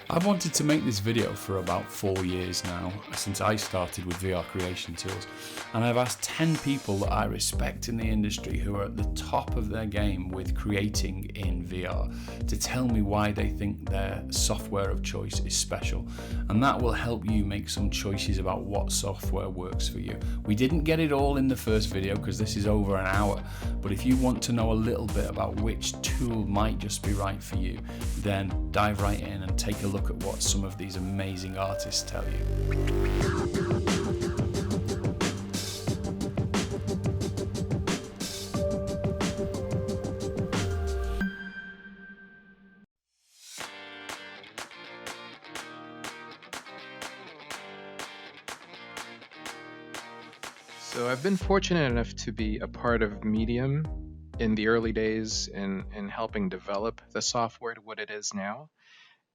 I've wanted to make this video for about 4 years now, since I started with VR creation tools, and I've asked 10 people that I respect in the industry who are at the top of their game with creating in VR to tell me why they think their software of choice is special, and that will help you make some choices about what software works for you. We didn't get it all in the first video because this is over an hour, but if you want to know a little bit about which tool might just be right for you, then dive right in and take a look at what some of these amazing artists tell you. So I've been fortunate enough to be a part of Medium in the early days in helping develop the software to what it is now.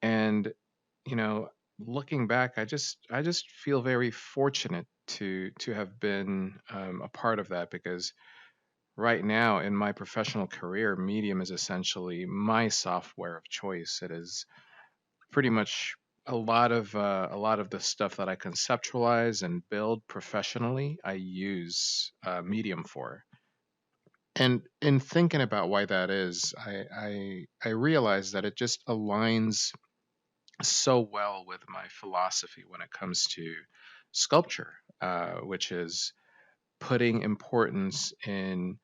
And looking back, I just feel very fortunate to have been a part of that, because right now in my professional career, Medium is essentially my software of choice. It is pretty much a lot of the stuff that I conceptualize and build professionally, I use Medium for. And in thinking about why that is, I realize that it just aligns so well with my philosophy when it comes to sculpture, which is putting importance in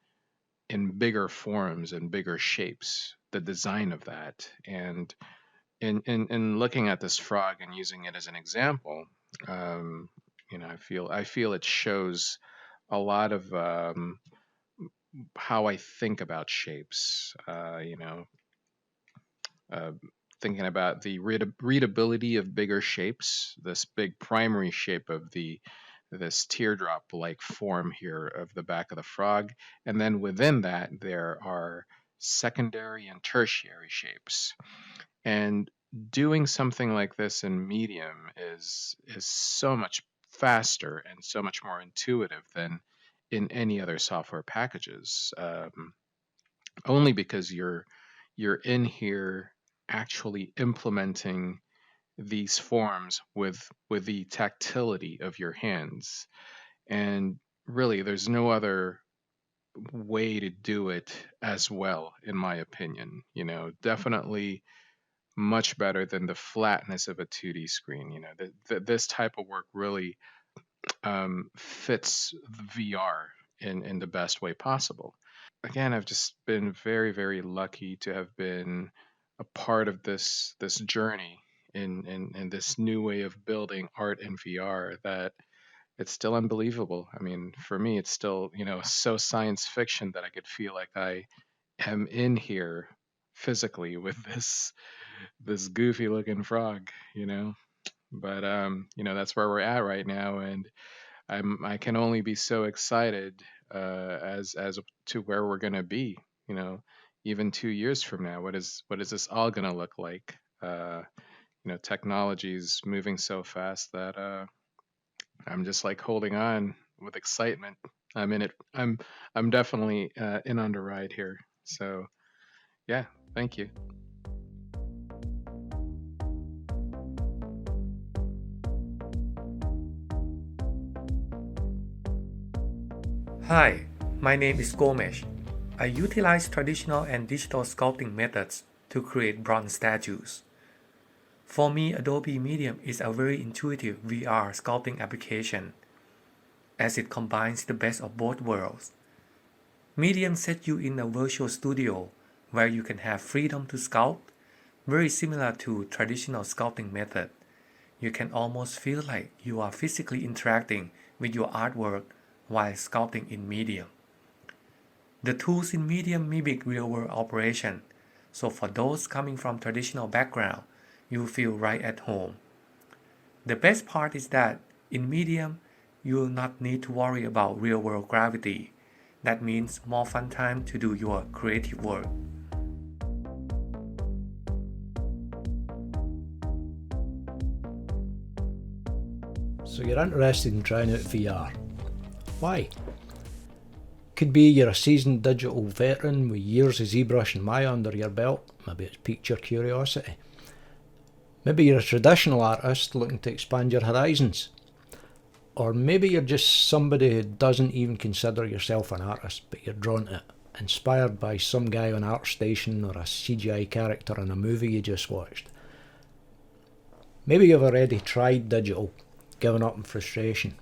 bigger forms and bigger shapes, the design of that. And in looking at this frog and using it as an example, I feel it shows a lot of how I think about shapes. Uh, Thinking about the readability of bigger shapes, this big primary shape of this teardrop-like form here of the back of the frog, and then within that there are secondary and tertiary shapes. And doing something like this in Medium is so much faster and so much more intuitive than in any other software packages. Only because you're in here actually implementing these forms with the tactility of your hands. And really, there's no other way to do it as well, in my opinion. Definitely much better than the flatness of a 2D screen. This type of work really fits VR in the best way possible. Again, I've just been very, very lucky to have been a part of this journey in this new way of building art in VR, that it's still unbelievable. I mean, for me, it's still, so science fiction that I could feel like I am in here physically with this goofy looking frog, But that's where we're at right now, and I can only be so excited as to where we're gonna be. Even 2 years from now, what is this all gonna look like? Technology is moving so fast that I'm just like holding on with excitement. I'm in it. I'm definitely in on the ride here. So yeah, thank you. Hi, my name is Gomesh. I utilize traditional and digital sculpting methods to create bronze statues. For me, Adobe Medium is a very intuitive VR sculpting application, as it combines the best of both worlds. Medium sets you in a virtual studio where you can have freedom to sculpt, very similar to traditional sculpting method. You can almost feel like you are physically interacting with your artwork while sculpting in Medium. The tools in Medium mimic real-world operation, so for those coming from traditional background, you feel right at home. The best part is that in Medium, you will not need to worry about real-world gravity. That means more fun time to do your creative work. So you're interested in trying out VR. Why? Could be you're a seasoned digital veteran with years of ZBrush and Maya under your belt. Maybe it's piqued your curiosity. Maybe you're a traditional artist looking to expand your horizons. Or maybe you're just somebody who doesn't even consider yourself an artist, but you're drawn to it, inspired by some guy on ArtStation or a CGI character in a movie you just watched. Maybe you've already tried digital, given up in frustration.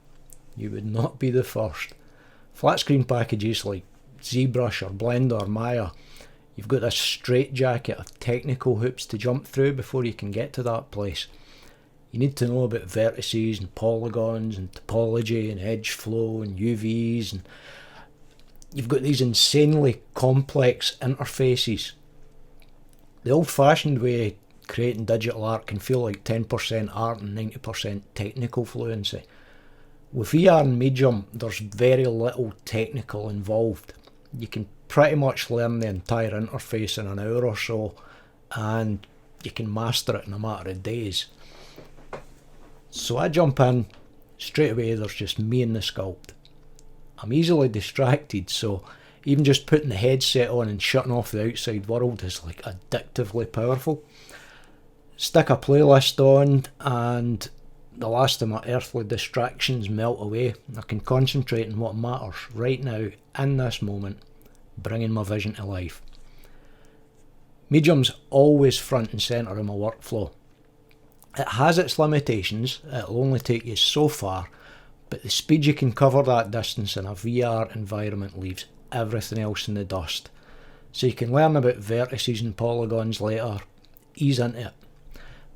You would not be the first. Flat screen packages like ZBrush or Blender or Maya, you've got this straitjacket of technical hoops to jump through before you can get to that place. You need to know about vertices and polygons and topology and edge flow and UVs, and you've got these insanely complex interfaces. The old-fashioned way creating digital art can feel like 10% art and 90% technical fluency. With VR and Medium, there's very little technical involved. You can pretty much learn the entire interface in an hour or so, and you can master it in a matter of days. So I jump in, straight away there's just me and the sculpt. I'm easily distracted, so even just putting the headset on and shutting off the outside world is like addictively powerful. Stick a playlist on and the last of my earthly distractions melt away. I can concentrate on what matters right now, in this moment, bringing my vision to life. Medium's always front and centre in my workflow. It has its limitations, it'll only take you so far, but the speed you can cover that distance in a VR environment leaves everything else in the dust. So you can learn about vertices and polygons later, ease into it.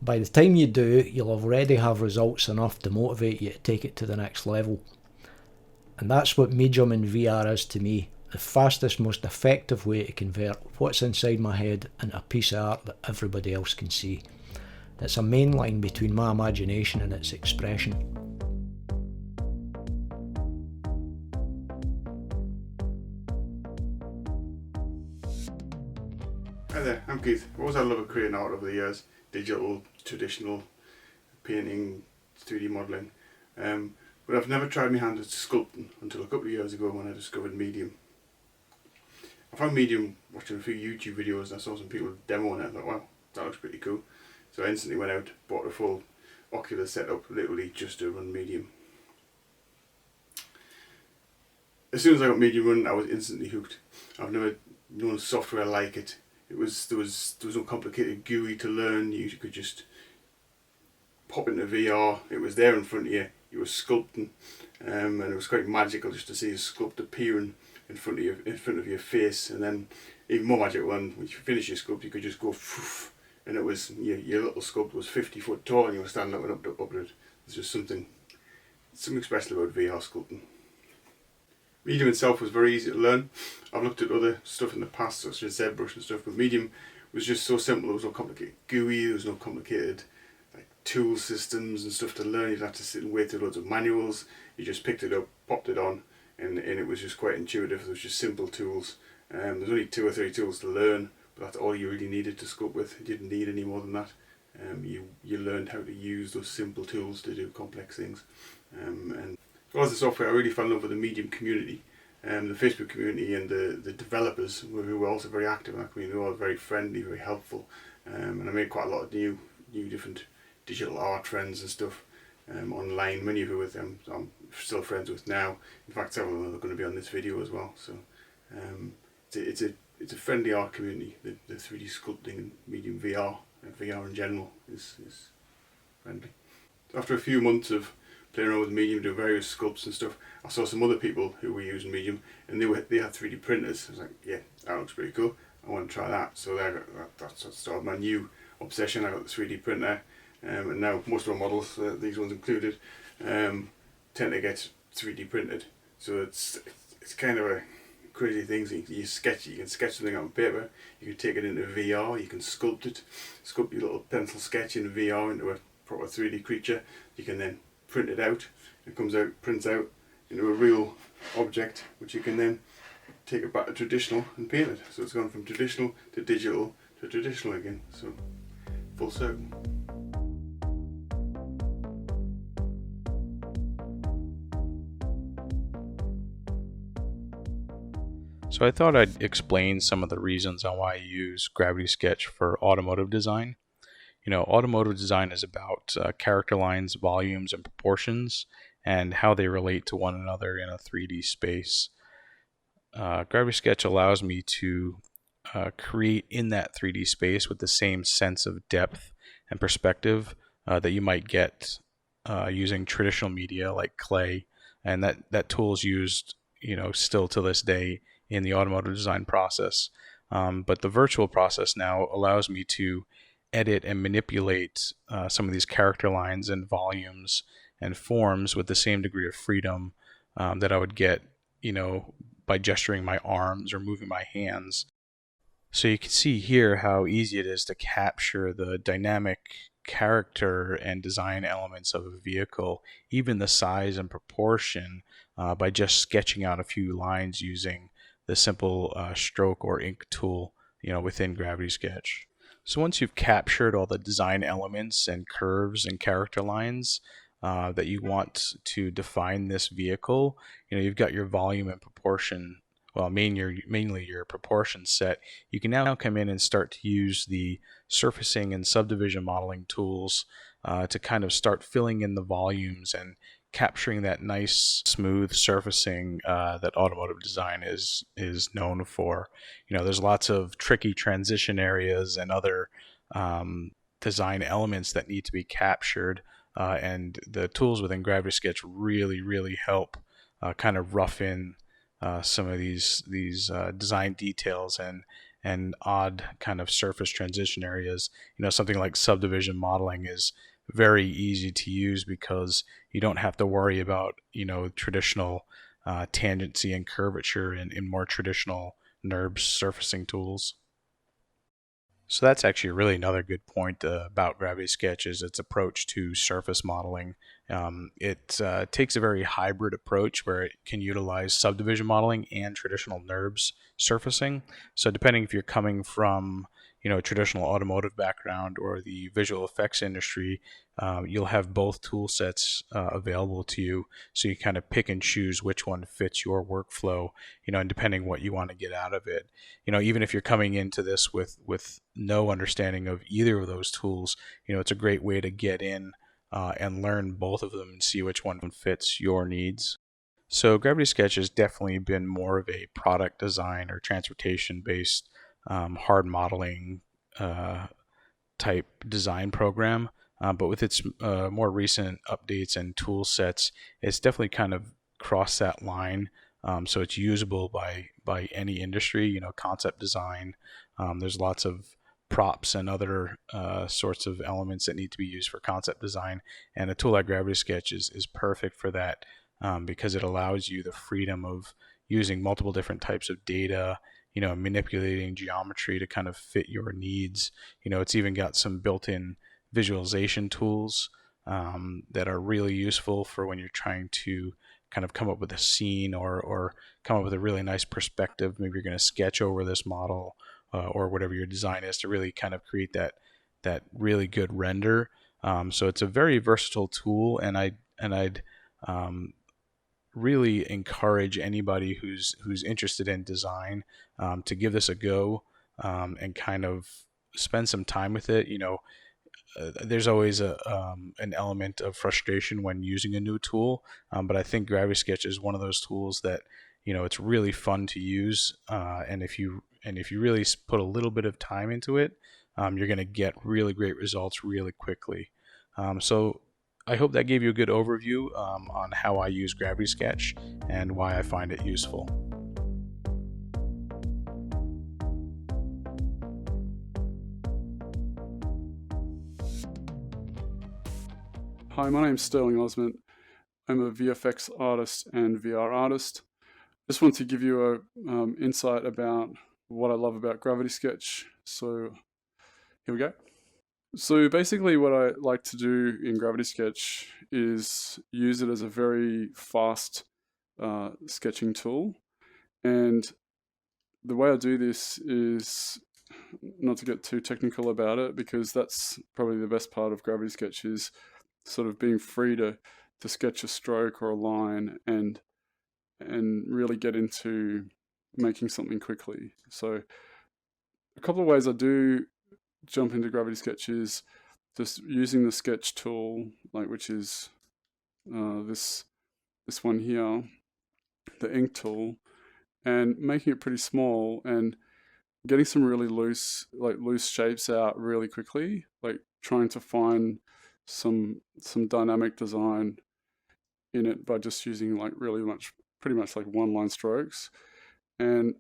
By the time you do, you'll already have results enough to motivate you to take it to the next level. And that's what Medium in VR is to me, the fastest, most effective way to convert what's inside my head into a piece of art that everybody else can see. It's a main line between my imagination and its expression. Hi there, I'm Keith. I've always had a love of creating art over the years. Digital, traditional, painting, 3D modelling. But I've never tried my hand at sculpting until a couple of years ago when I discovered Medium. I found Medium watching a few YouTube videos and I saw some people demoing it and I thought, wow, that looks pretty cool. So I instantly went out, bought a full Oculus setup, literally just to run Medium. As soon as I got Medium running, I was instantly hooked. I've never known software like it. There was no complicated GUI to learn. You could just pop into VR. It was there in front of you. You were sculpting, and it was quite magical just to see a sculpt appearing in front of your face. And then even more magical when you finish your sculpt, you could just go, poof, and it was your little sculpt was 50 foot tall, and you were standing up at it. There's just something special about VR sculpting. Medium itself was very easy to learn. I've looked at other stuff in the past, such as ZBrush and stuff, but Medium was just so simple. There was no complicated GUI, there was no complicated tool systems and stuff to learn. You'd have to sit and wait through loads of manuals. You just picked it up, popped it on, and it was just quite intuitive. There was just simple tools. There's only 2 or 3 tools to learn, but that's all you really needed to sculpt with. You didn't need any more than that. You learned how to use those simple tools to do complex things. And as well as the software, I really fell in love with the Medium community. The Facebook community and the developers who were also very active in that community. They were all very friendly, very helpful, and I made quite a lot of new different digital art friends and stuff online. Many of who with them I'm still friends with now. In fact, several of them are going to be on this video as well. So it's a friendly art community. The 3D sculpting and Medium VR and VR in general is friendly. So after a few months of playing around with Medium, doing various sculpts and stuff, I saw some other people who were using Medium and they had 3D printers. I was like, yeah, that looks pretty cool. I want to try that. So that's started my new obsession. I got the 3D printer, and now most of our models, these ones included, tend to get 3D printed. So it's kind of a crazy thing. So you can sketch something on paper. You can take it into VR. You can sculpt your little pencil sketch in VR into a proper 3D creature. You can then print it out. It prints out into a real object, which you can then take it back to traditional and paint it. So it's gone from traditional to digital to traditional again. So full circle. So I thought I'd explain some of the reasons on why I use gravitysketch for automotive design. automotive design is about character lines, volumes, and proportions, and how they relate to one another in a 3D space. GravitySketch allows me to create in that 3D space with the same sense of depth and perspective that you might get using traditional media like clay, and that tool is used, still to this day in the automotive design process. But the virtual process now allows me to edit and manipulate some of these character lines and volumes and forms with the same degree of freedom that I would get, by gesturing my arms or moving my hands. So you can see here how easy it is to capture the dynamic character and design elements of a vehicle, even the size and proportion, by just sketching out a few lines using the simple stroke or ink tool, within GravitySketch. So once you've captured all the design elements and curves and character lines that you want to define this vehicle, you've got your volume and proportion, well, mainly your proportion set. You can now come in and start to use the surfacing and subdivision modeling tools to kind of start filling in the volumes and capturing that nice smooth surfacing that automotive design is known for. There's lots of tricky transition areas and other design elements that need to be captured, and the tools within GravitySketch really help kind of rough in some of these design details and odd kind of surface transition areas. Something like subdivision modeling is very easy to use because you don't have to worry about traditional tangency and curvature in more traditional NURBS surfacing tools. So that's actually really another good point about GravitySketch is its approach to surface modeling. It takes a very hybrid approach where it can utilize subdivision modeling and traditional NURBS surfacing. So depending if you're coming from a traditional automotive background or the visual effects industry, you'll have both tool sets available to you, so you kind of pick and choose which one fits your workflow, and depending what you want to get out of it. Even if you're coming into this with no understanding of either of those tools, it's a great way to get in and learn both of them and see which one fits your needs. So GravitySketch has definitely been more of a product design or transportation based hard modeling type design program, but with its more recent updates and tool sets, it's definitely kind of crossed that line. So it's usable by any industry. Concept design. There's lots of props and other sorts of elements that need to be used for concept design, and a tool like GravitySketch is perfect for that because it allows you the freedom of using multiple different types of data, manipulating geometry to kind of fit your needs. It's even got some built-in visualization tools that are really useful for when you're trying to kind of come up with a scene or come up with a really nice perspective. Maybe you're going to sketch over this model or whatever your design is to really kind of create that really good render. So it's a very versatile tool, and I'd really encourage anybody who's interested in design to give this a go and kind of spend some time with it. There's always an element of frustration when using a new tool, but I think GravitySketch is one of those tools that it's really fun to use, and if you really put a little bit of time into it, you're going to get really great results really quickly. So I hope that gave you a good overview on how I use GravitySketch and why I find it useful. Hi, my name's Sterling Osment. I'm a VFX artist and VR artist. Just want to give you a insight about what I love about GravitySketch. So here we go. So basically what I like to do in GravitySketch is use it as a very fast sketching tool. And the way I do this is not to get too technical about it, because that's probably the best part of GravitySketch is sort of being free to sketch a stroke or a line and really get into making something quickly. So a couple of ways I do jump into GravitySketch is just using the sketch tool, which is this one here, the ink tool, and making it pretty small and getting some really loose shapes out really quickly, trying to find some dynamic design in it by just using pretty much one line strokes. And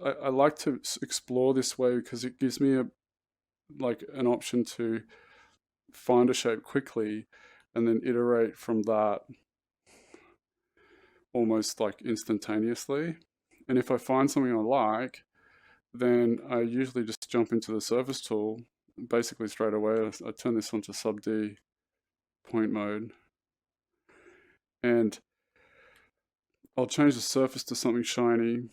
I like to explore this way because it gives me an option to find a shape quickly and then iterate from that almost instantaneously. And if I find something I like, then I usually just jump into the surface tool basically straight away. I turn this onto sub D point mode, and I'll change the surface to something shiny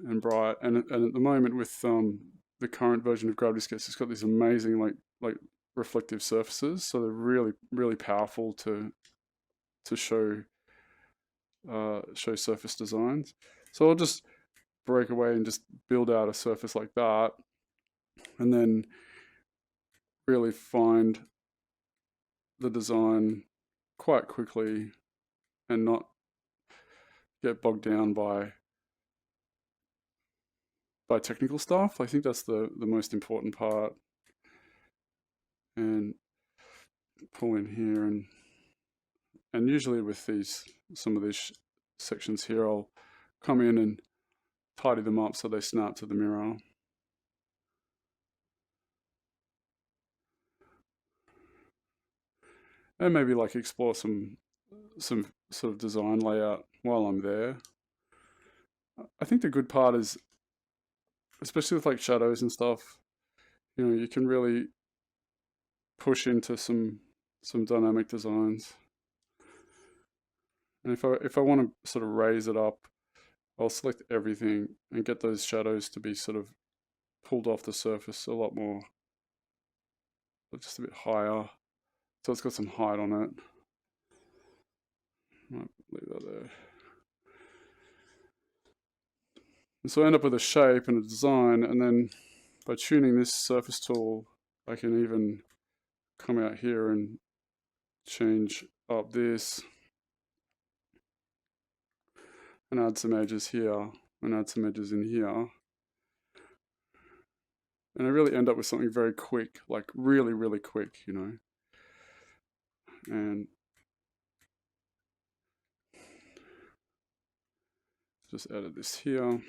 and bright. And at the moment with the current version of GravitySketch, it's got these amazing reflective surfaces, so they're really, really powerful to show surface designs. So I'll just break away and just build out a surface like that, and then really find the design quite quickly and not get bogged down by technical stuff. I think that's the most important part. And pull in here, and usually with some of these sections here, I'll come in and tidy them up so they snap to the mirror. And maybe explore some sort of design layout while I'm there. I think the good part is, especially with shadows and stuff, you can really push into some dynamic designs. And if I want to sort of raise it up, I'll select everything and get those shadows to be sort of pulled off the surface a lot more, just a bit higher, so it's got some height on it. Might leave that there. And so I end up with a shape and a design, and then by tuning this surface tool, I can even come out here and change up this and add some edges here and add some edges in here. And I really end up with something very quick, really, really quick, And just added this here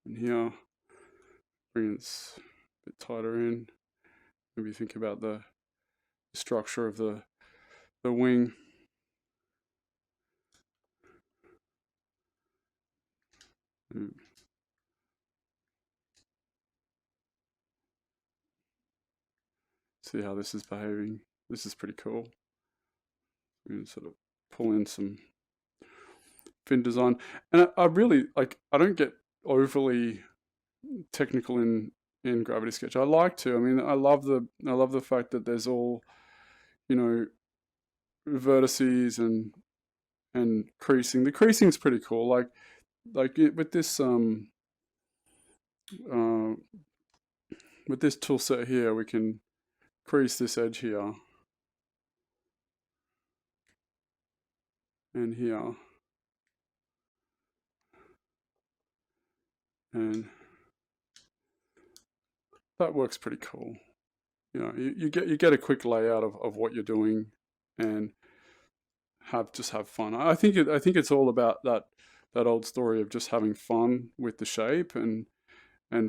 and here, bring it a bit tighter in. Maybe think about the structure of the wing. See how this is behaving. This is pretty cool. We sort of pull in some fin design, and I really I don't get overly technical in GravitySketch. I like to. I mean, I love the fact that there's all, vertices and creasing. The creasing's pretty cool. With this tool set here, we can crease this edge here and here, and that works pretty cool. You get a quick layout of what you're doing and just have fun. I think it's all about that old story of just having fun with the shape and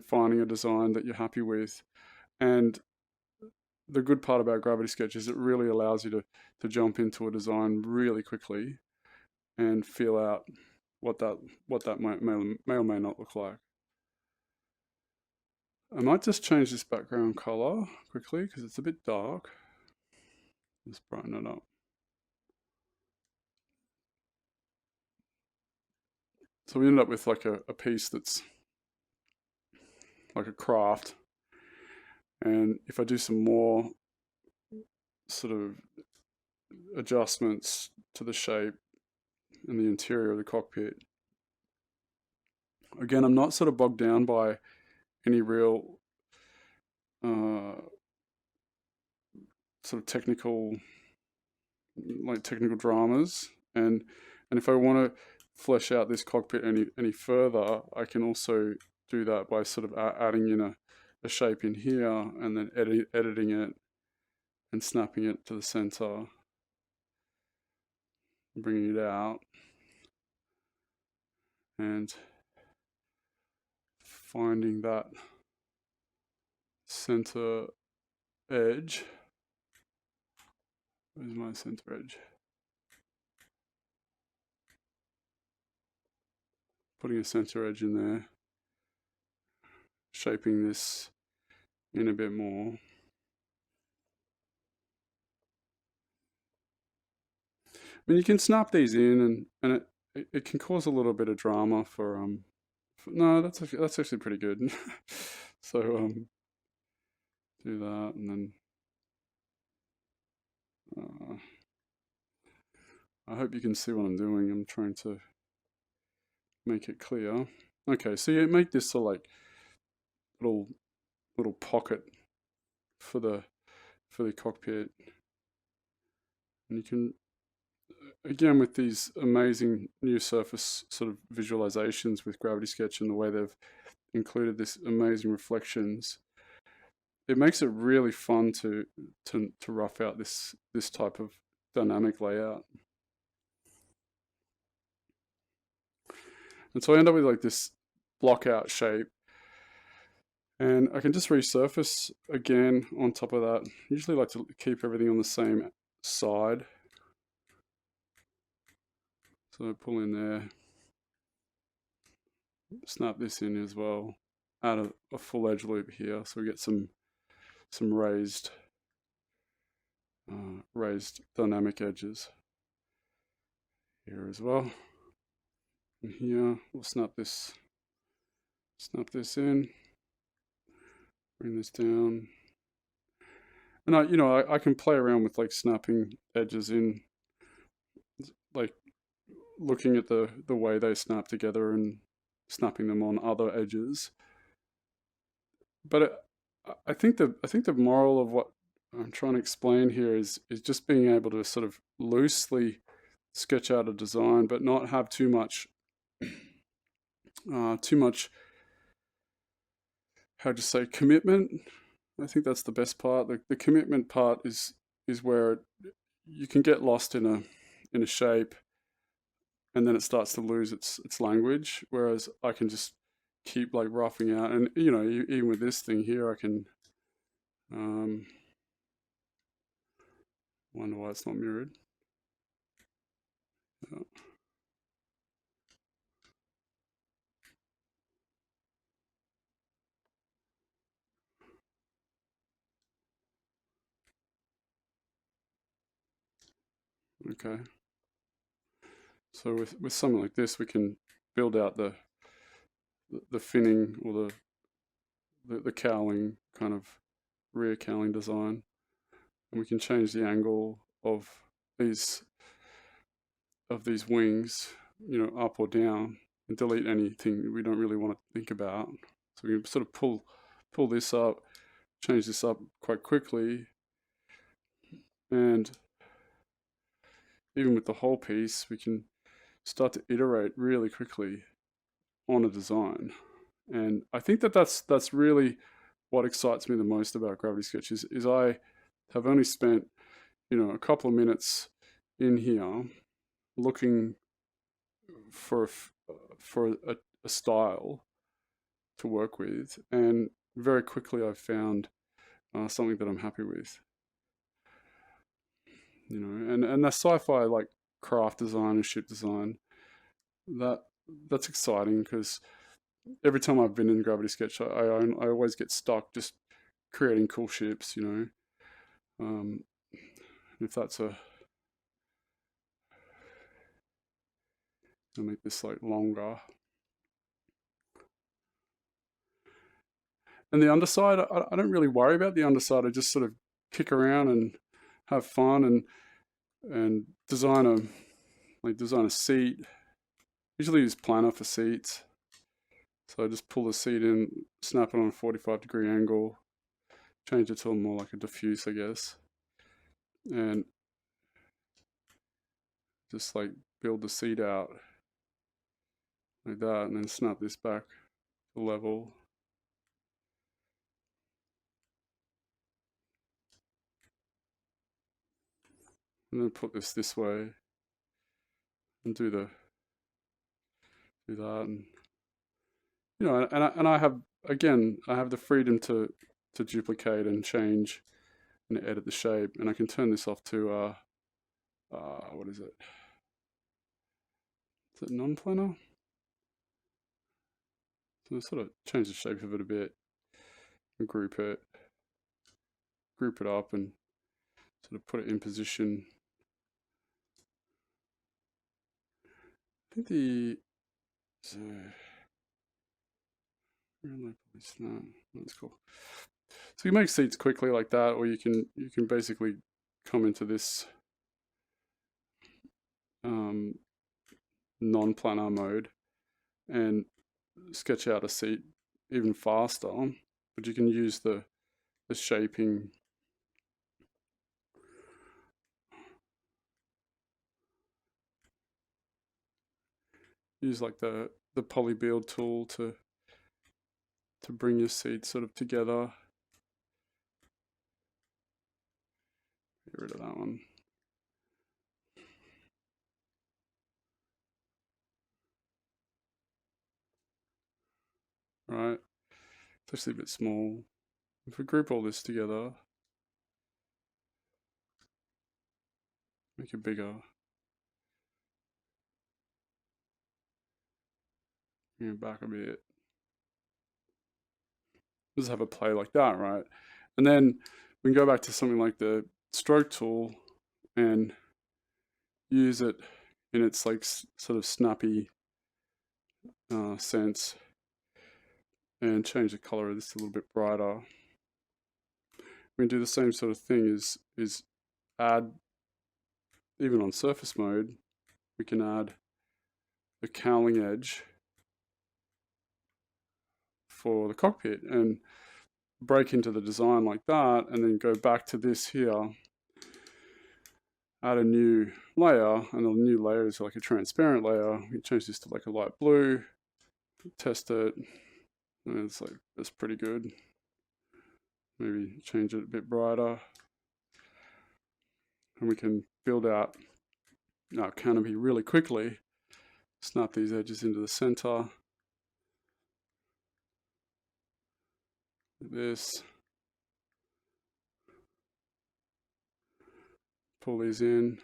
finding a design that you're happy with. And the good part about GravitySketch is it really allows you to jump into a design really quickly and feel out what that may or may not look like. I might just change this background color quickly because it's a bit dark. Let's brighten it up. So we end up with a piece that's like a craft. And if I do some more sort of adjustments to the shape and the interior of the cockpit, again, I'm not sort of bogged down by any real sort of technical dramas, and if I want to flesh out this cockpit any further, I can also do that by sort of adding in a shape in here and then editing it and snapping it to the center, bringing it out, and finding that center edge. Where's my center edge? Putting a center edge in there, shaping this in a bit more. I mean, you can snap these in, and it can cause a little bit of drama for no, that's actually pretty good. So do that, and then I hope you can see what I'm doing. I'm trying to make it clear. Okay, so you make this sort of like little pocket for the cockpit, and you can, again, with these amazing new surface sort of visualizations with gravitysketch and the way they've included this amazing reflections, it makes it really fun to rough out this type of dynamic layout. And so I end up with like this block out shape, and I can just resurface again on top of that. Usually like to keep everything on the same side. So I pull in there, snap this in as well, add a full edge loop here, so we get some raised dynamic edges here as well. And here we'll snap this in, bring this down, and I can play around with like snapping edges in, like looking at the way they snap together and snapping them on other edges. But I think the moral of what I'm trying to explain here is just being able to sort of loosely sketch out a design, but not have too much how to say, commitment. I think that's the best part. The commitment part is where you can get lost in a shape, and then it starts to lose its language. Whereas I can just keep like roughing out, and even with this thing here, I can wonder why it's not mirrored. Yeah. Okay, so with something like this, we can build out the finning or the cowling, kind of rear cowling design, and we can change the angle of these wings, up or down, and delete anything we don't really want to think about. So we can sort of pull this up, change this up quite quickly, and even with the whole piece, we can start to iterate really quickly on a design. And I think that's really what excites me the most about gravitysketch is I have only spent a couple of minutes in here looking for a style to work with, and very quickly I've found something that I'm happy with. And that sci-fi like craft design and ship design, that's exciting, because every time I've been in gravitysketch, I always get stuck just creating cool ships, if that's I'll make this like longer. And the underside, I don't really worry about the underside. I just sort of kick around and have fun and design a seat. Usually use planar for seats. So I just pull the seat in, snap it on a 45-degree angle, change it to more like a diffuse, I guess. and just like build the seat out like that, and then snap this back to level. And then put this way and do that, and you know, and I have, again, I have the freedom to duplicate and change and edit the shape, and I can turn this off to what is it? Is it non-planar? So sort of change the shape of it a bit and group it up and sort of put it in position. I think that's cool. So you make seats quickly like that, or you can basically come into this non-planar mode and sketch out a seat even faster, but you can use the shaping use like the poly build tool to bring your seats sort of together. Get rid of that one. Right, it's actually a bit small. If we group all this together, make it bigger, bring it back a bit. Just have a play like that, right? And then we can go back to something like the stroke tool and use it in its like sort of snappy sense, and change the color of this a little bit brighter. We can do the same sort of thing, is add, even on surface mode, we can add the cowling edge for the cockpit and break into the design like that, and then go back to this here, add a new layer, and the new layer is like a transparent layer. We change this to like a light blue, test it, and it's like, that's pretty good. Maybe change it a bit brighter, and we can build out our canopy really quickly. Snap these edges into the center. This. Pull these in.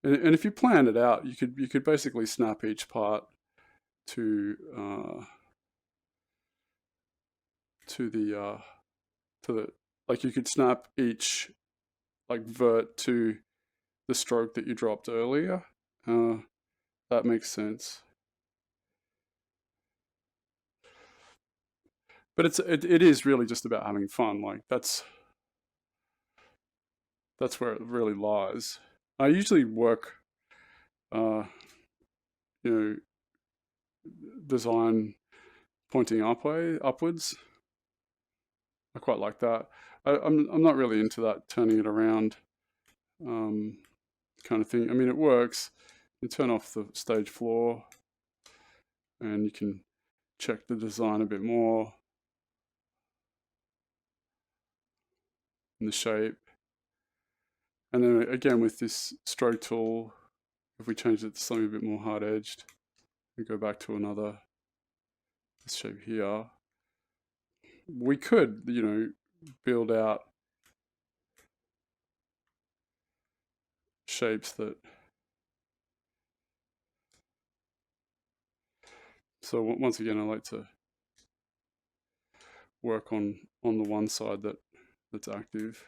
And if you plan it out, you could basically snap each part to the like, you could snap each like vert to the stroke that you dropped earlier. That makes sense. But it is really just about having fun. Like that's where it really lies. I usually work, you know, design pointing upwards. I quite like that. I'm not really into that turning it around kind of thing. I mean, it works. You turn off the stage floor, and you can check the design a bit more, and the shape. And then again with this stroke tool, if we change it to something a bit more hard edged, we go back to another, this shape here. We could, you know, build out shapes that, so once again, I like to work on the one side that's active.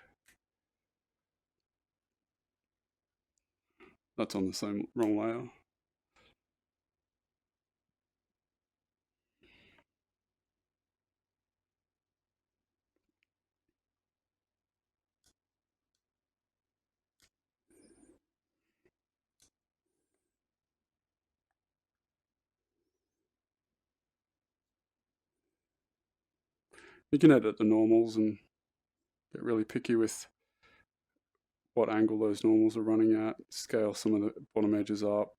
That's on the same wrong layer. You can edit the normals and get really picky with what angle those normals are running at, scale some of the bottom edges up,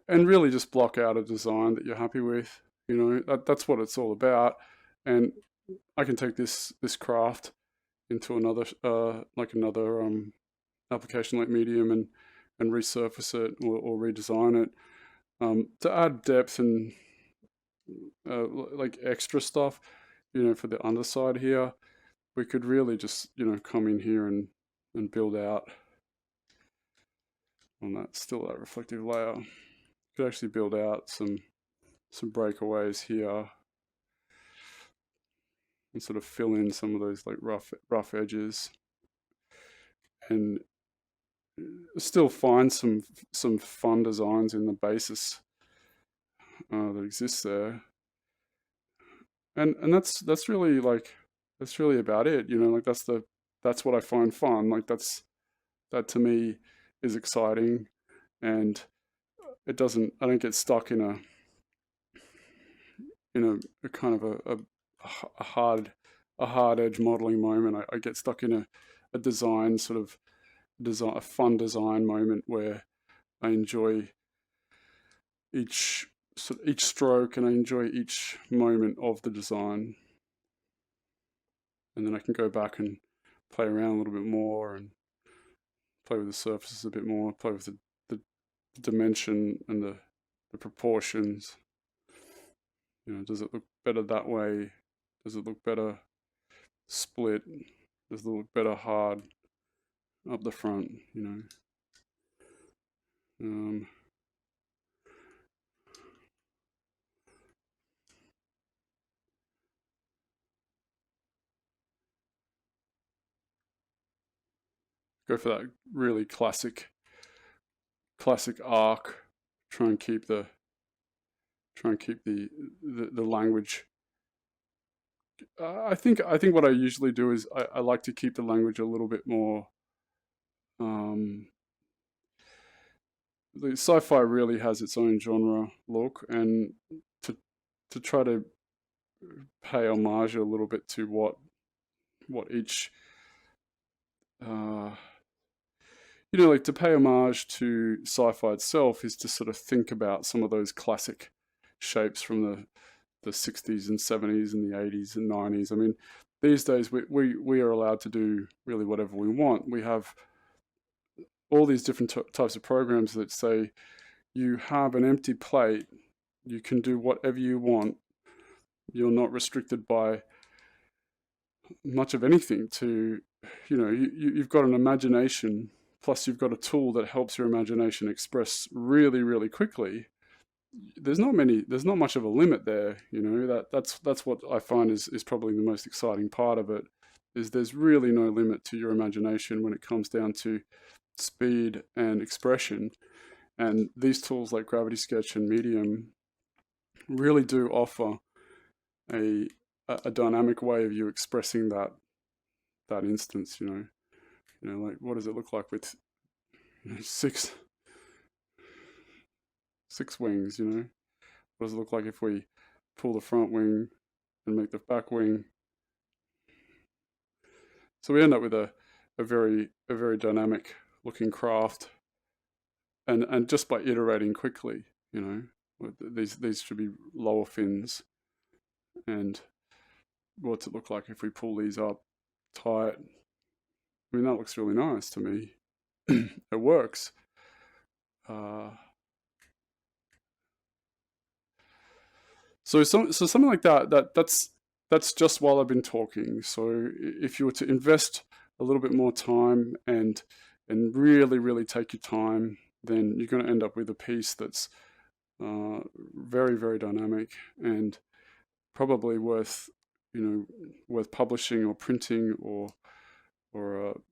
and really just block out a design that you're happy with. You know, that's what it's all about. And I can take this craft into another application like Medium and resurface it or redesign it to add depth and like extra stuff. You know, for the underside here, we could really just, you know, come in here and build out on that, still that reflective layer. Could actually build out some breakaways here and sort of fill in some of those like rough edges, and still find some fun designs in the basis that exists there. And that's really about it. You know, like that's what I find fun. Like that to me is exciting, and I don't get stuck in a kind of a hard edge modeling moment. I get stuck in a design a fun design moment where I enjoy each stroke and I enjoy each moment of the design, and then I can go back and play around a little bit more and play with the surfaces a bit more, play with the dimension and the proportions. You know, does it look better that way? Does it look better split? Does it look better hard up the front? You know. Go for that really classic arc. Try and keep the language. I think what I usually do is I like to keep the language a little bit more. The sci-fi really has its own genre look, and to try to pay homage a little bit to what each you know, like to pay homage to sci-fi itself is to sort of think about some of those classic shapes from the 60s and 70s and the 80s and 90s. I mean, these days we are allowed to do really whatever we want. We have all these different types of programs that say you have an empty plate, you can do whatever you want. You're not restricted by much of anything to, you know, you've got an imagination, plus you've got a tool that helps your imagination express really, really quickly. There's not much of a limit there, you know. That's what I find is probably the most exciting part of it, is there's really no limit to your imagination when it comes down to speed and expression. And these tools like gravitysketch and Medium really do offer a dynamic way of you expressing that instance, you know, like what does it look like with, you know, six wings, you know? What does it look like if we pull the front wing and make the back wing? So we end up with a very dynamic looking craft, and just by iterating quickly, you know, these should be lower fins, and what's it look like if we pull these up tight? I mean, that looks really nice to me. It works. So something like that's just while I've been talking. So if you were to invest a little bit more time and really take your time, then you're going to end up with a piece that's very, very dynamic and probably worth publishing or printing or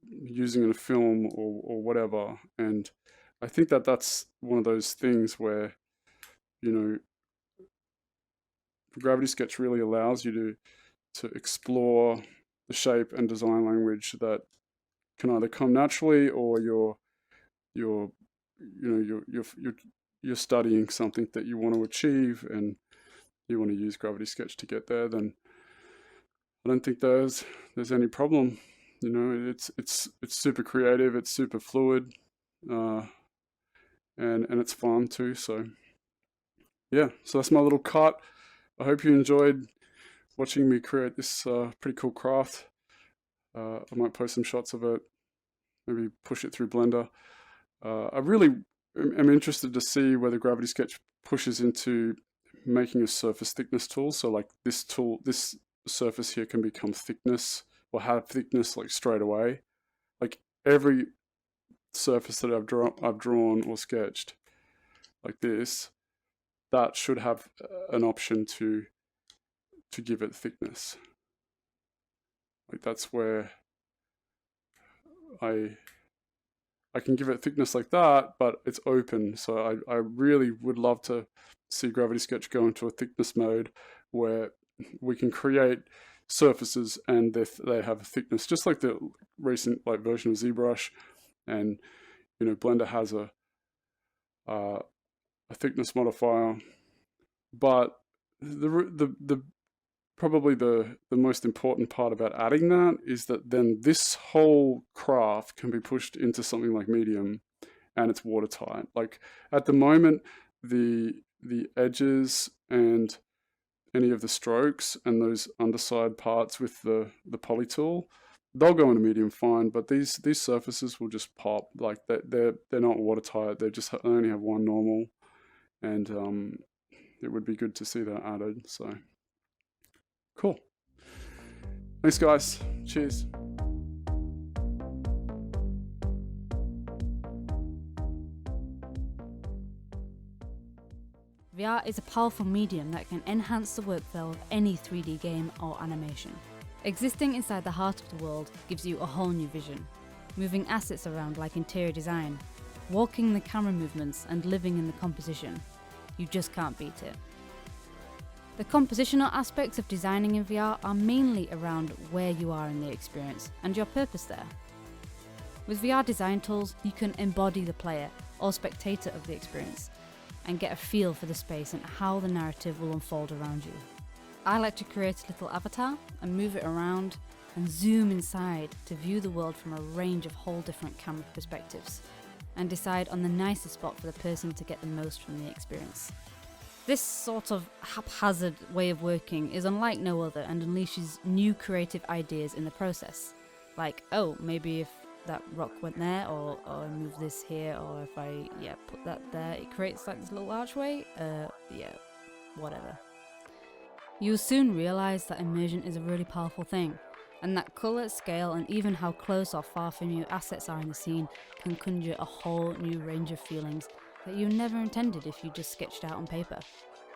using in a film or whatever. And I think that's one of those things where, you know, gravitysketch really allows you to explore the shape and design language that can either come naturally, or you're studying something that you want to achieve and you want to use gravitysketch to get there. Then I don't think there's any problem. You know, it's super creative, it's super fluid, and it's fun too. So yeah, so that's my little cut. I hope you enjoyed watching me create this pretty cool craft. I might post some shots of it, maybe push it through Blender. I really am interested to see whether gravitysketch pushes into making a surface thickness tool. So like this surface here can become thickness, or have thickness like straight away. Like every surface that I've drawn or sketched like this, that should have an option to give it thickness. Like that's where I can give it thickness like that, but it's open. So I really would love to see gravitysketch go into a thickness mode where we can create surfaces and they have a thickness, just like the recent version of ZBrush, and you know, Blender has a thickness modifier. But the probably the most important part about adding that is that then this whole craft can be pushed into something like Medium, and it's watertight. Like at the moment, the edges and any of the strokes and those underside parts with the poly tool, they'll go into Medium fine, but these surfaces will just pop. Like they're not watertight. They only have one normal, and it would be good to see that added. So cool. Thanks, guys. Cheers. VR is a powerful medium that can enhance the workflow of any 3D game or animation. Existing inside the heart of the world gives you a whole new vision. Moving assets around like interior design, walking the camera movements and living in the composition. You just can't beat it. The compositional aspects of designing in VR are mainly around where you are in the experience and your purpose there. With VR design tools, you can embody the player or spectator of the experience and get a feel for the space and how the narrative will unfold around you. I like to create a little avatar and move it around and zoom inside to view the world from a range of whole different camera perspectives and decide on the nicest spot for the person to get the most from the experience. This sort of haphazard way of working is unlike no other and unleashes new creative ideas in the process. Like, oh, maybe if that rock went there, or I move this here, or if I put that there, it creates like this little archway. Whatever. You'll soon realise that immersion is a really powerful thing, and that colour, scale, and even how close or far from you assets are in the scene can conjure a whole new range of feelings that you never intended if you just sketched out on paper.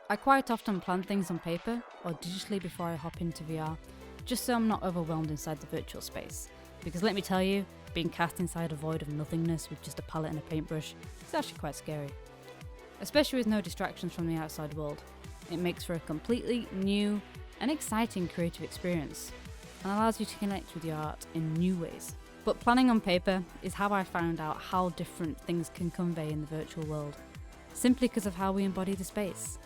I quite often plan things on paper or digitally before I hop into VR, just so I'm not overwhelmed inside the virtual space. Because let me tell you, being cast inside a void of nothingness with just a palette and a paintbrush is actually quite scary. Especially with no distractions from the outside world. It makes for a completely new and exciting creative experience, and allows you to connect with your art in new ways. But planning on paper is how I found out how different things can convey in the virtual world, simply because of how we embody the space.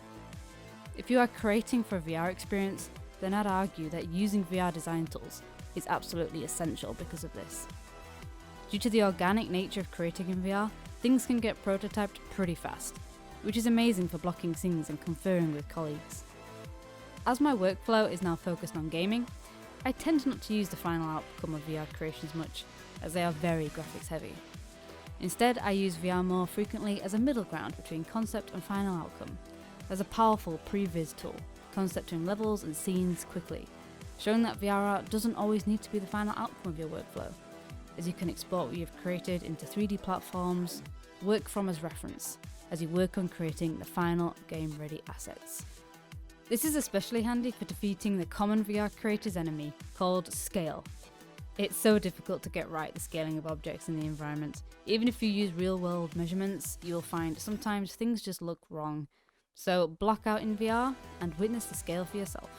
If you are creating for a VR experience, then I'd argue that using VR design tools is absolutely essential because of this. Due to the organic nature of creating in VR, things can get prototyped pretty fast, which is amazing for blocking scenes and conferring with colleagues. As my workflow is now focused on gaming, I tend not to use the final outcome of VR creations much, as they are very graphics heavy. Instead, I use VR more frequently as a middle ground between concept and final outcome, as a powerful pre-viz tool, concepting levels and scenes quickly, showing that VR art doesn't always need to be the final outcome of your workflow, as you can export what you've created into 3D platforms, work from as reference, as you work on creating the final game-ready assets. This is especially handy for defeating the common VR creator's enemy, called scale. It's so difficult to get right the scaling of objects in the environment. Even if you use real-world measurements, you will find sometimes things just look wrong. So block out in VR and witness the scale for yourself.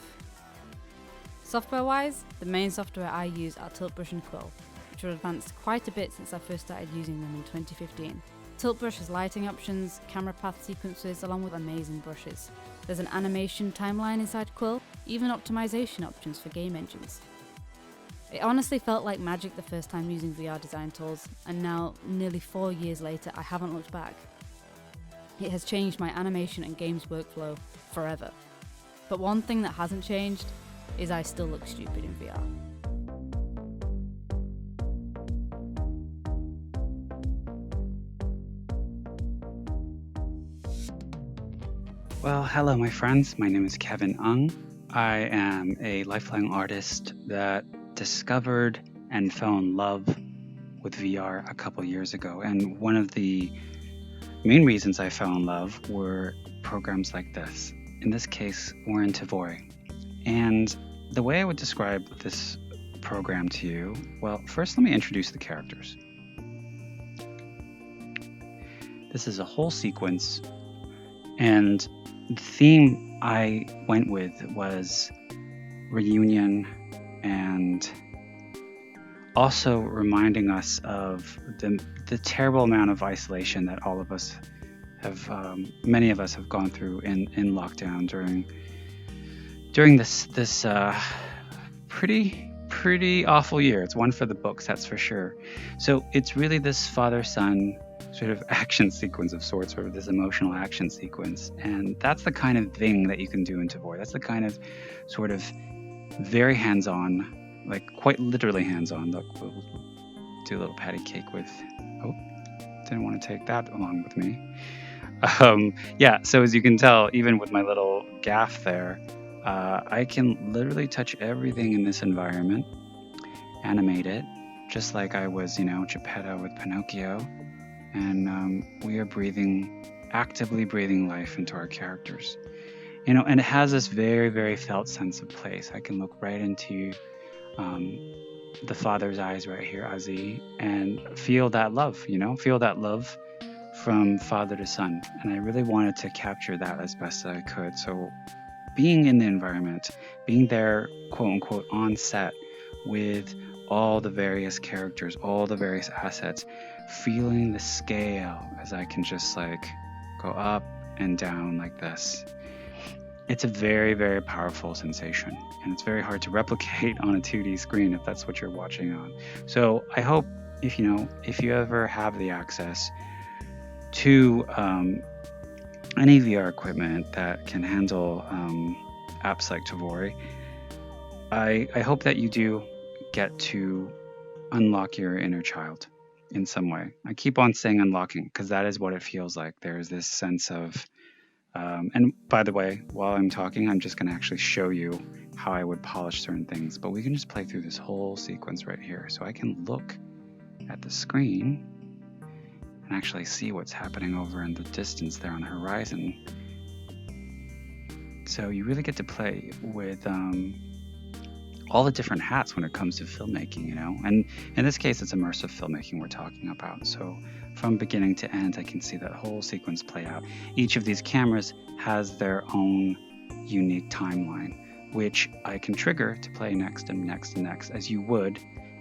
Software-wise, the main software I use are Tiltbrush and Quill, which have advanced quite a bit since I first started using them in 2015. Tiltbrush has lighting options, camera path sequences, along with amazing brushes. There's an animation timeline inside Quill, even optimization options for game engines. It honestly felt like magic the first time using VR design tools, and now, nearly 4 years later, I haven't looked back. It has changed my animation and games workflow forever. But one thing that hasn't changed is I still look stupid in VR. Well, hello my friends, my name is Kev Ang. I am a lifelong artist that discovered and fell in love with VR a couple years ago. And one of the main reasons I fell in love were programs like this. In this case, we're in Tvori. And the way I would describe this program to you, well, first let me introduce the characters. This is a whole sequence, and the theme I went with was reunion, and also reminding us of the terrible amount of isolation that all of us have, many of us have gone through in lockdown during this pretty awful year. It's one for the books, that's for sure. So it's really this father-son sort of action sequence of sorts, or this emotional action sequence. And that's the kind of thing that you can do in Tvori. That's the kind of sort of very hands-on, like quite literally hands-on. Look, we'll do a little patty cake with, didn't want to take that along with me. Yeah, so as you can tell, even with my little gaff there, I can literally touch everything in this environment, animate it, just like I was, Geppetto with Pinocchio. And we are actively breathing life into our characters. And it has this very, very felt sense of place. I can look right into the father's eyes right here, Azi, and feel that love, feel that love from father to son. And I really wanted to capture that as best as I could. So being in the environment, being there, quote unquote, on set with all the various characters, all the various assets, feeling the scale as I can just go up and down like this. It's a very, very powerful sensation, and it's very hard to replicate on a 2D screen if that's what you're watching on. So I hope if you ever have the access to any VR equipment that can handle apps like Tvori, I hope that you do get to unlock your inner child in some way. I keep on saying unlocking because that is what it feels like. There's this sense of, and by the way, while I'm talking, I'm just going to actually show you how I would polish certain things, but we can just play through this whole sequence right here. So I can look at the screen and actually see what's happening over in the distance there on the horizon. So you really get to play with all the different hats when it comes to filmmaking, and in this case it's immersive filmmaking we're talking about. So from beginning to end, I can see that whole sequence play out. Each of these cameras has their own unique timeline, which I can trigger to play next and next and next, as you would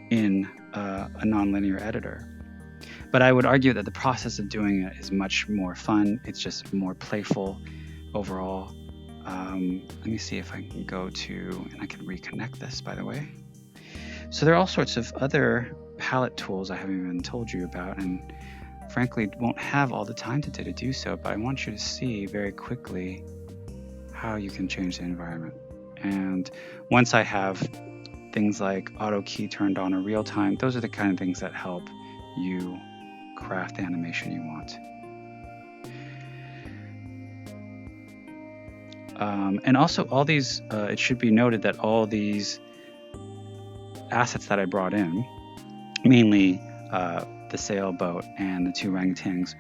in a nonlinear editor. But I would argue that the process of doing it is much more fun. It's just more playful overall. Let me see if I can go to, and I can reconnect this, by the way. So there are all sorts of other palette tools I haven't even told you about, and frankly won't have all the time today to do so, but I want you to see very quickly how you can change the environment. And once I have things like auto key turned on or real time, those are the kind of things that help you craft the animation you want. And also all these, it should be noted that all these assets that I brought in, mainly the sailboat and the two orangutans,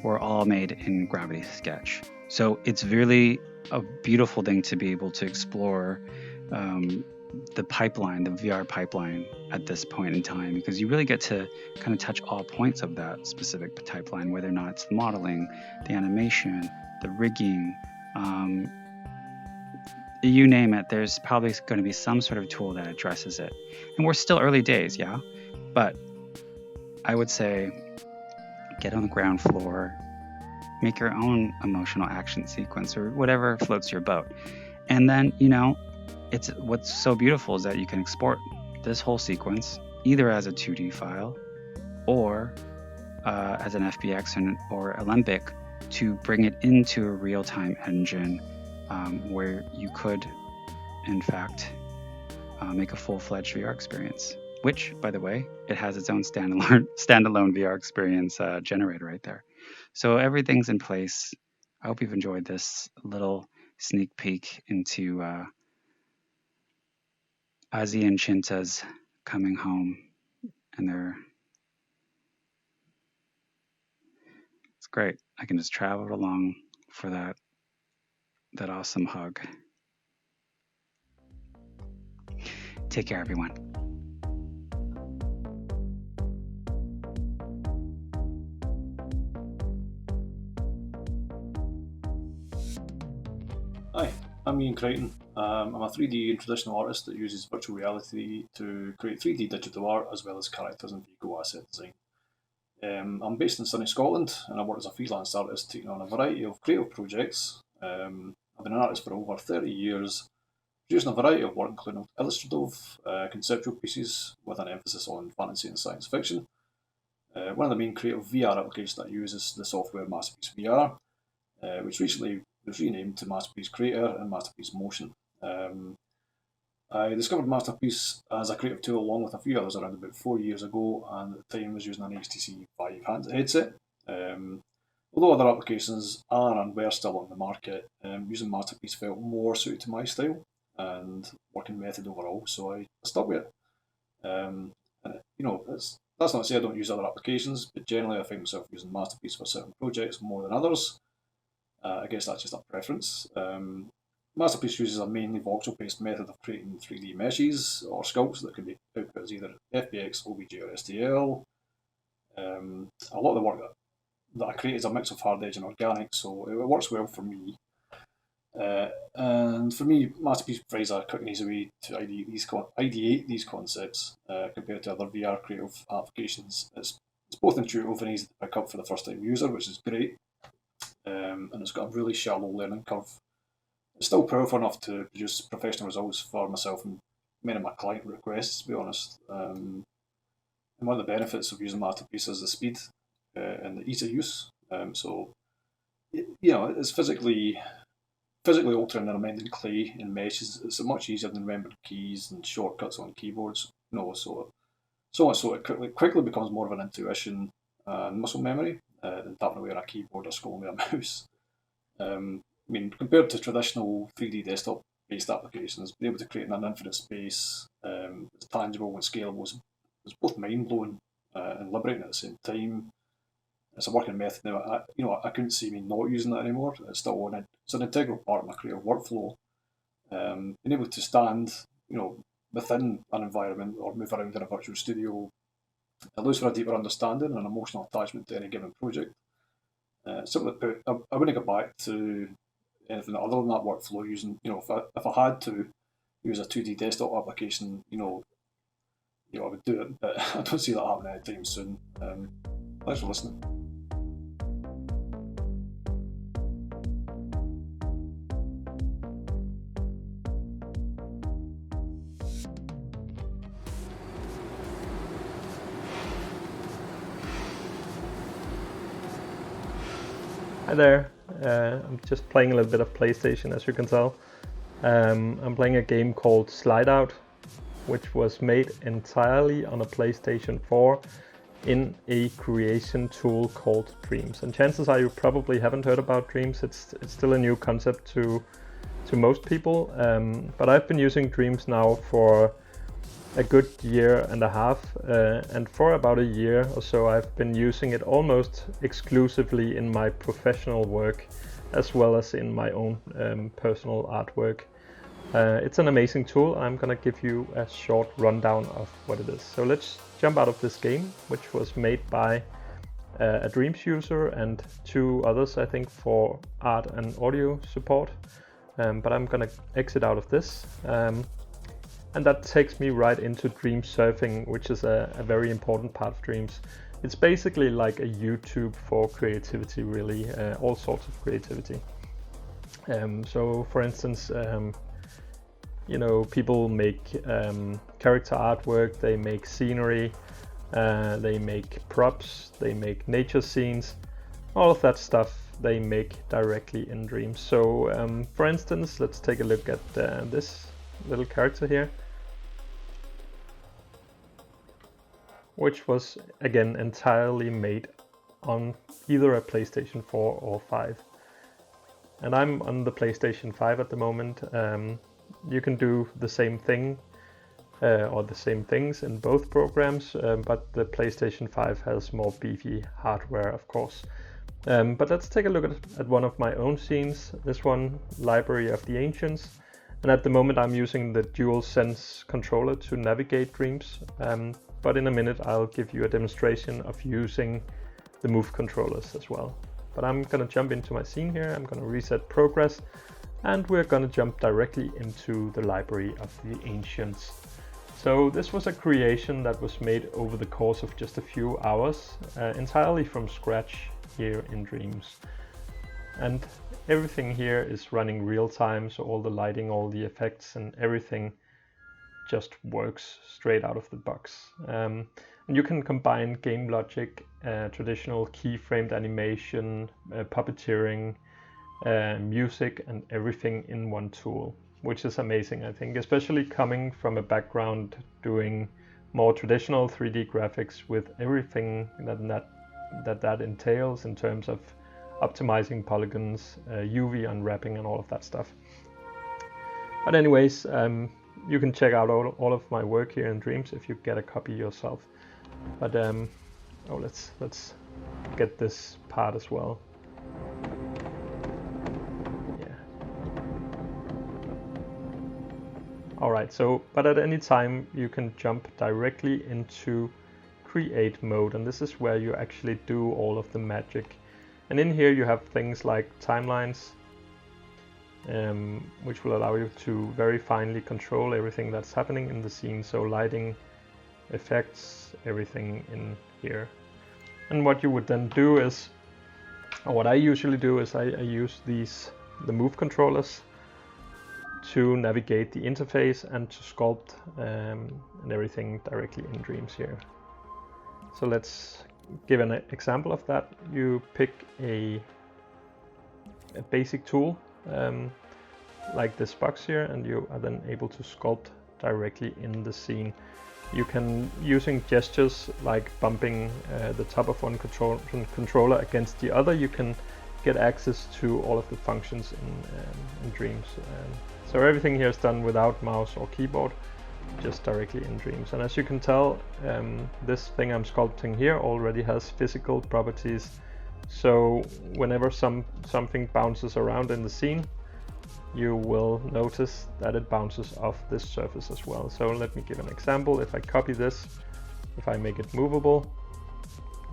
were all made in gravitysketch. So it's really a beautiful thing to be able to explore the pipeline, the VR pipeline at this point in time, because you really get to kind of touch all points of that specific pipeline, whether or not it's the modeling, the animation, the rigging, you name it. There's probably going to be some sort of tool that addresses it. And we're still early days, yeah? But I would say get on the ground floor, make your own emotional action sequence or whatever floats your boat. And then, it's what's so beautiful is that you can export this whole sequence either as a 2D file or as an FBX or Alembic to bring it into a real-time engine where you could, in fact, make a full-fledged VR experience, which, by the way, it has its own standalone VR experience generator right there. So everything's in place. I hope you've enjoyed this little sneak peek into Ozzy and Chinta's coming home, and it's great. I can just travel along for that awesome hug. Take care, everyone. Hi, I'm Ian Crighton. I'm a 3D and traditional artist that uses virtual reality to create 3D digital art as well as characters and vehicle asset design. I'm based in sunny Scotland and I work as a freelance artist taking on a variety of creative projects. I've been an artist for over 30 years, producing a variety of work including illustrative, conceptual pieces with an emphasis on fantasy and science fiction. One of the main creative VR applications that I use is the software Masterpiece VR, which recently was renamed to Masterpiece Creator and Masterpiece Motion. I discovered Masterpiece as a creative tool along with a few others around about 4 years ago, and at the time I was using an HTC Vive headset. Although other applications are and were still on the market, using Masterpiece felt more suited to my style and working method overall, so I stuck with it. And that's not to say I don't use other applications, but generally I find myself using Masterpiece for certain projects more than others. I guess that's just a preference. Masterpiece uses a mainly voxel-based method of creating 3D meshes or sculpts that can be output as either FBX, OBJ, or STL. A lot of the work that I create is a mix of hard edge and organic, so it works well for me. And for me, Masterpiece provides a quick and easy way to ideate these concepts compared to other VR creative applications. It's both intuitive and easy to pick up for the first-time user, which is great. And it's got a really shallow learning curve. It's still powerful enough to produce professional results for myself and many of my client requests, to be honest. And one of the benefits of using Masterpiece is the speed and the ease of use. So, it's physically altering and amending clay in meshes. It's much easier than remembering keys and shortcuts on keyboards. So much so it quickly becomes more of an intuition and muscle memory than tapping away on a keyboard or scrolling with a mouse. Compared to traditional 3D desktop-based applications, being able to create in an infinite space that's tangible and scalable is both mind-blowing and liberating at the same time. It's a working method now. I couldn't see me not using it anymore. It's an integral part of my creative workflow. Being able to stand, within an environment or move around in a virtual studio allows for a deeper understanding and emotional attachment to any given project. Simply put, I wouldn't go back to anything other than that workflow using, if I had to use a 2D desktop application, I would do it, but I don't see that happening anytime soon. Thanks for listening. Hi there, I'm just playing a little bit of PlayStation, as you can tell. I'm playing a game called Slide Out, which was made entirely on a PlayStation 4 in a creation tool called Dreams. And chances are you probably haven't heard about Dreams. It's still a new concept to most people, but I've been using Dreams now for a good year and a half, and for about a year or so I've been using it almost exclusively in my professional work as well as in my own personal artwork. It's an amazing tool. I'm gonna give you a short rundown of what it is. So let's jump out of this game, which was made by a Dreams user and two others, I think, for art and audio support. But I'm gonna exit out of this. And that takes me right into Dreams surfing, which is a very important part of Dreams. It's basically like a YouTube for creativity, really, all sorts of creativity. So for instance, you know, people make character artwork, they make scenery, they make props, they make nature scenes, all of that stuff they make directly in Dreams. So for instance, let's take a look at this little character here, which was again entirely made on either a PlayStation 4 or 5. And I'm on the PlayStation 5 at the moment. You can do the same thing or the same things in both programs, but the PlayStation 5 has more beefy hardware, of course. But let's take a look at one of my own scenes, this one, Library of the Ancients. And at the moment I'm using the DualSense controller to navigate Dreams, but in a minute I'll give you a demonstration of using the Move controllers as well. But I'm going to jump into my scene here, I'm going to reset progress, and we're going to jump directly into the Library of the Ancients. So this was a creation that was made over the course of just a few hours, entirely from scratch here in Dreams. And everything here is running real time, so all the lighting, all the effects and everything just works straight out of the box. And you can combine game logic, traditional keyframed animation, puppeteering, music and everything in one tool, which is amazing, I think, especially coming from a background doing more traditional 3D graphics with everything that entails in terms of optimizing polygons, UV unwrapping and all of that stuff. But anyways, you can check out all of my work here in Dreams if you get a copy yourself. But let's get this part as well. Yeah. Alright, so but at any time you can jump directly into create mode, and this is where you actually do all of the magic. And in here you have things like timelines, which will allow you to very finely control everything that's happening in the scene. So lighting, effects, everything in here. And what you would then do is, or what I usually do is I use the Move controllers to navigate the interface and to sculpt and everything directly in Dreams here. So let's give an example of that. You pick a basic tool like this box here, and you are then able to sculpt directly in the scene. You can, using gestures like bumping the top of one controller against the other, you can get access to all of the functions in Dreams. So everything here is done without mouse or keyboard, just directly in Dreams. And as you can tell, this thing I'm sculpting here already has physical properties. So whenever something bounces around in the scene, you will notice that it bounces off this surface as well. So let me give an example. If I copy this, if I make it movable,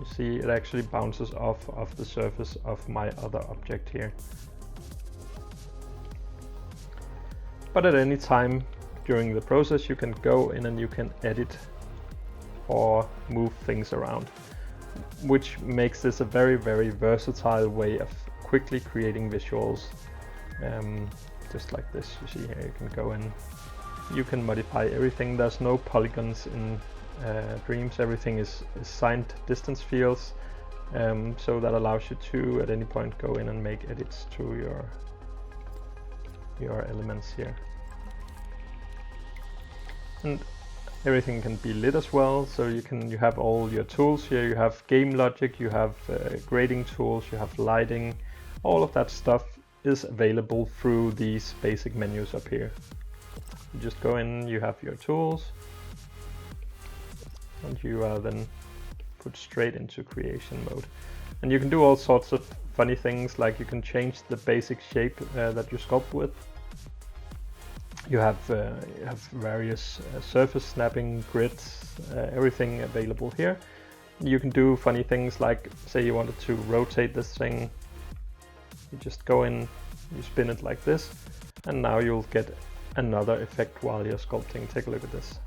you see it actually bounces off of the surface of my other object here. But at any time during the process you can go in and you can edit or move things around, which makes this a very, very versatile way of quickly creating visuals. Just like this, you see here, you can go in, you can modify everything. There's no polygons in Dreams, everything is signed distance fields, so that allows you to at any point go in and make edits to your elements here. And everything can be lit as well, so you have all your tools here. You have game logic, you have grading tools, you have lighting, all of that stuff is available through these basic menus up here. You just go in, you have your tools, and you are then put straight into creation mode. And you can do all sorts of funny things, like you can change the basic shape that you sculpt with. You have various surface snapping, grids, everything available here. You can do funny things like, say you wanted to rotate this thing, you just go in, you spin it like this, and now you'll get another effect while you're sculpting. Take a look at this.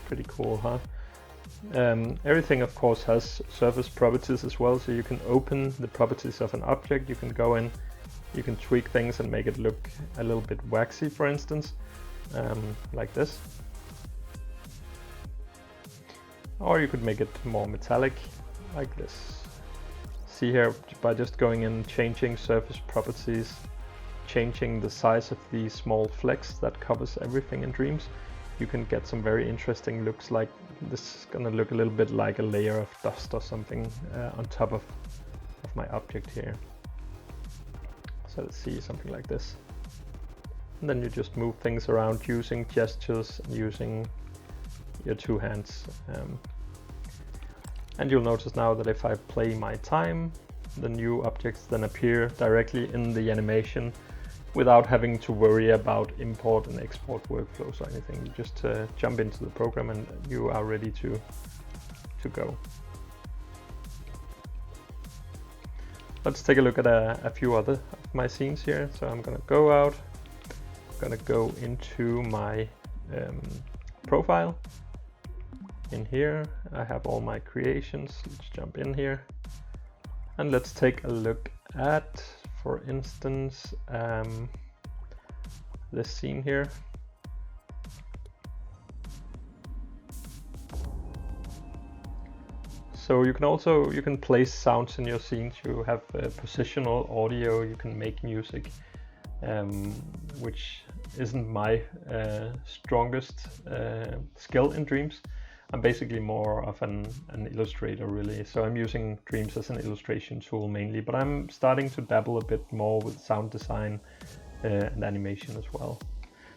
Pretty cool, huh? Everything of course has surface properties as well, so you can open the properties of an object, you can go in, you can tweak things and make it look a little bit waxy, for instance, like this. Or you could make it more metallic, like this. See here, by just going in, changing surface properties, changing the size of the small flecks that covers everything in Dreams, you can get some very interesting looks. Like this is gonna look a little bit like a layer of dust or something on top of my object here. So let's see, something like this. And then you just move things around using gestures and using your two hands. And you'll notice now that if I play my time, the new objects then appear directly in the animation without having to worry about import and export workflows or anything. You just jump into the program and you are ready to go. Let's take a look at a few other of my scenes here. So I'm gonna go out, I'm gonna go into my profile. In here I have all my creations. Let's jump in here and let's take a look at, for instance, this scene here. So you can place sounds in your scenes. You have positional audio, you can make music, which isn't my strongest skill in Dreams. I'm basically more of an illustrator, really. So I'm using Dreams as an illustration tool mainly, but I'm starting to dabble a bit more with sound design and animation as well.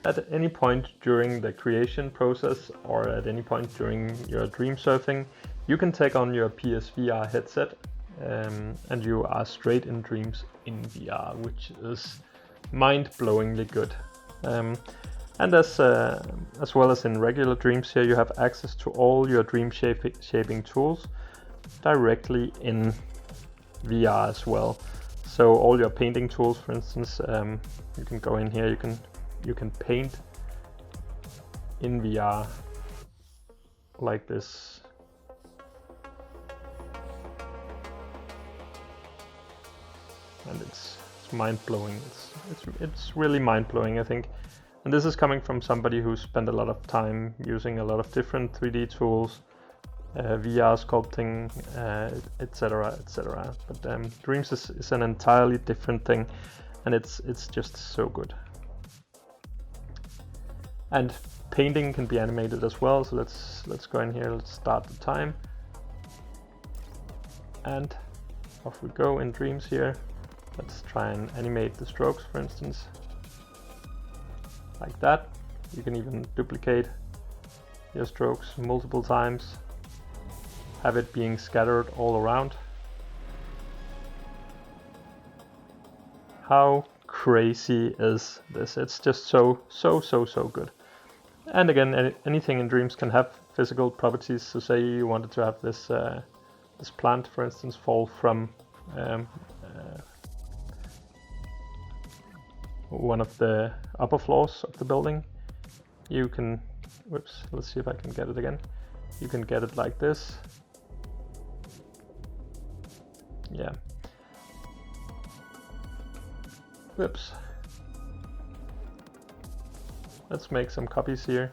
At any point during the creation process or at any point during your dream surfing, you can take on your PSVR headset and you are straight in Dreams in VR, which is mind-blowingly good. And as well as in regular Dreams here, you have access to all your dream shaping tools directly in VR as well. So all your painting tools, for instance, you can go in here, you can paint in VR like this. And it's mind-blowing. It's really mind-blowing, I think. And this is coming from somebody who spent a lot of time using a lot of different 3D tools, VR sculpting, etc, etc. But Dreams is an entirely different thing, and it's just so good. And painting can be animated as well. So let's go in here. Let's start the time, and off we go in Dreams here. Let's try and animate the strokes, for instance. Like that. You can even duplicate your strokes multiple times, have it being scattered all around. How crazy is this? It's just so good. And again, anything in Dreams can have physical properties. So say you wanted to have this this plant, for instance, fall from one of the upper floors of the building. You can, whoops, let's see if I can get it again. You can get it like this. Yeah. Whoops. Let's make some copies here.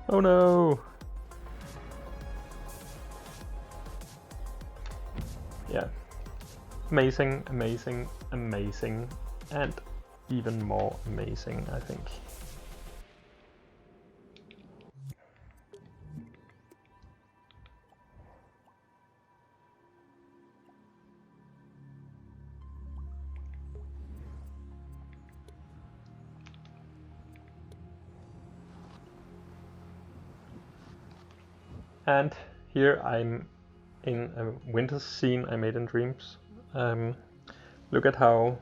Oh no! Yeah. Amazing, amazing, amazing, and even more amazing, I think. And here I'm in a winter scene I made in Dreams. Look at how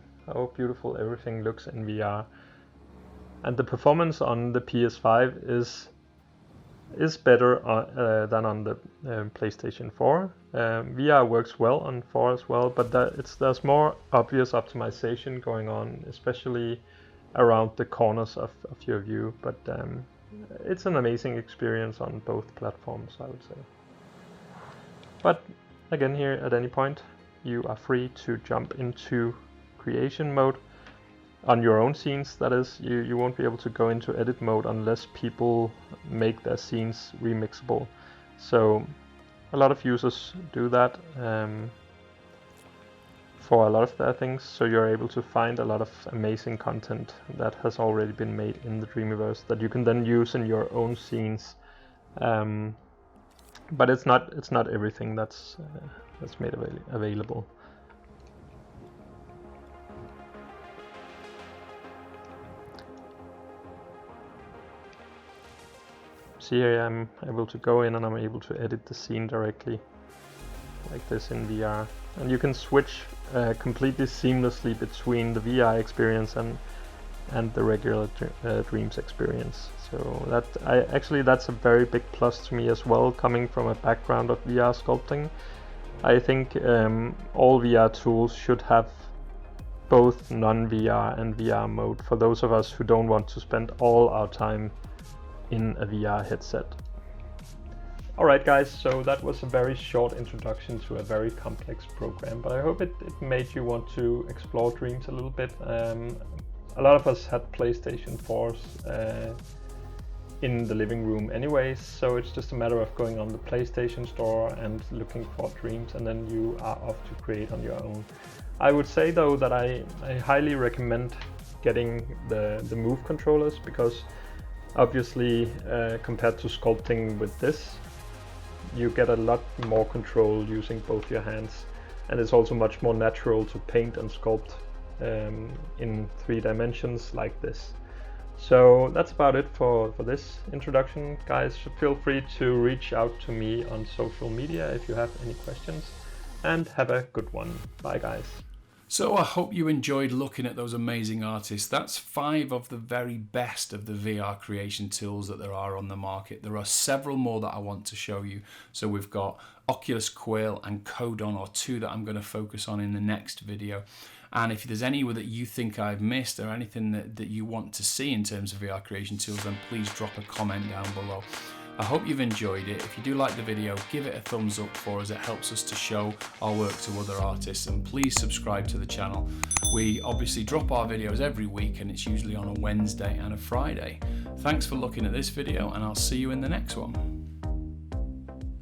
beautiful everything looks in VR. And the performance on the PS5 is better than on the PlayStation 4. VR works well on 4 as well, but there's more obvious optimization going on, especially around the corners of your view. But it's an amazing experience on both platforms, I would say. But again, here at any point, you are free to jump into creation mode on your own scenes. That is, you won't be able to go into edit mode unless people make their scenes remixable. So a lot of users do that for a lot of their things, so you're able to find a lot of amazing content that has already been made in the Dreamiverse that you can then use in your own scenes. But it's not everything that's made available. See, here I'm able to go in and I'm able to edit the scene directly, like this in VR. And you can switch completely seamlessly between the VR experience and the regular Dreams experience. So that's a very big plus to me as well, coming from a background of VR sculpting. I think all VR tools should have both non-VR and VR mode for those of us who don't want to spend all our time in a VR headset. Alright guys, so that was a very short introduction to a very complex program, but I hope it made you want to explore Dreams a little bit. A lot of us had PlayStation 4s in the living room anyways, so it's just a matter of going on the PlayStation store and looking for Dreams, and then you are off to create on your own. I would say though that I highly recommend getting the Move controllers, because obviously compared to sculpting with this, you get a lot more control using both your hands, and it's also much more natural to paint and sculpt in 3 dimensions like this. So that's about it for this introduction, guys. Feel free to reach out to me on social media if you have any questions, and have a good one. Bye guys. So I hope you enjoyed looking at those amazing artists. That's 5 of the very best of the VR creation tools that there are on the market. There are several more that I want to show you. So we've got Oculus Quill and Codon, or 2 that I'm going to focus on in the next video. And if there's any that you think I've missed, or anything that you want to see in terms of VR creation tools, then please drop a comment down below. I hope you've enjoyed it. If you do like the video, give it a thumbs up for us. It helps us to show our work to other artists, and please subscribe to the channel. We obviously drop our videos every week, and it's usually on a Wednesday and a Friday. Thanks for looking at this video, and I'll see you in the next one.